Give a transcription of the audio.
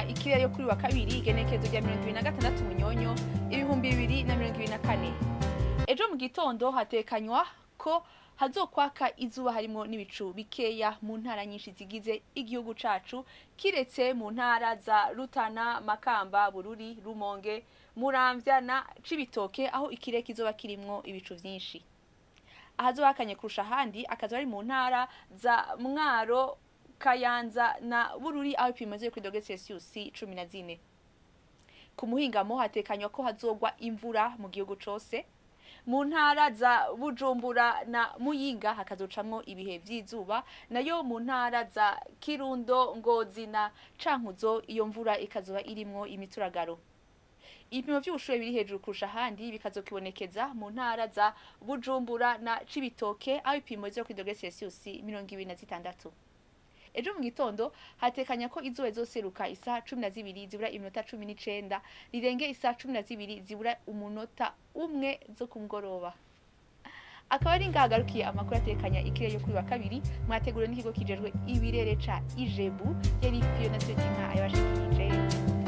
ikirere yo kuri wa kabiri igenekerezo rya 2026 Munyonyo 2024. Ejo mu gitondo hatekanywa ko hazokwaka izuba harimo n'ibicu bikeya mu ntara nyinshi zigize igihugu cacu kiretse mu ntara za Rutana, Makamba, Bururi, Rumonge, Muramvya na Cibitoke aho ikirere kizoba kirimwo ibicu vyinshi. Ahazobakanye kurusha handi akaza ari mu ntara za Mwaro, Kayanza na Bururi aho Kimeze kuri Celsius 14. Ku muhingamo hatekanywa ko hazogwa imvura mu gihugu cose. Mu ntara za Bujumbura na Muyinga hakazocamwo ibihe vy'izuba, nayo mu ntara za Kirundo, Ngozi na Cankuzo iyo mvura ikazoba irimwo imituragaro. Ibipimo vy'ubushuhe biri hejuru kurusha handi bikazokibonekeza mu ntara za Bujumbura na Cibitoke aho ibipimo byo kuri Celsius 26. Ejo mu gitondo hatekanya ko izuba zoseruka isaha 12 zibura iminota 19 rirenge isaha 12 zibura umunota umwe zo kumugoroba. Akaba ari ngahagarukiye amakuru atekanya ikirere yo kuri wa kabiri mwateguriwe n'ikigo kijejwe ibirere ca Ijebu yari Fiona Tsotinka ayabashikirije.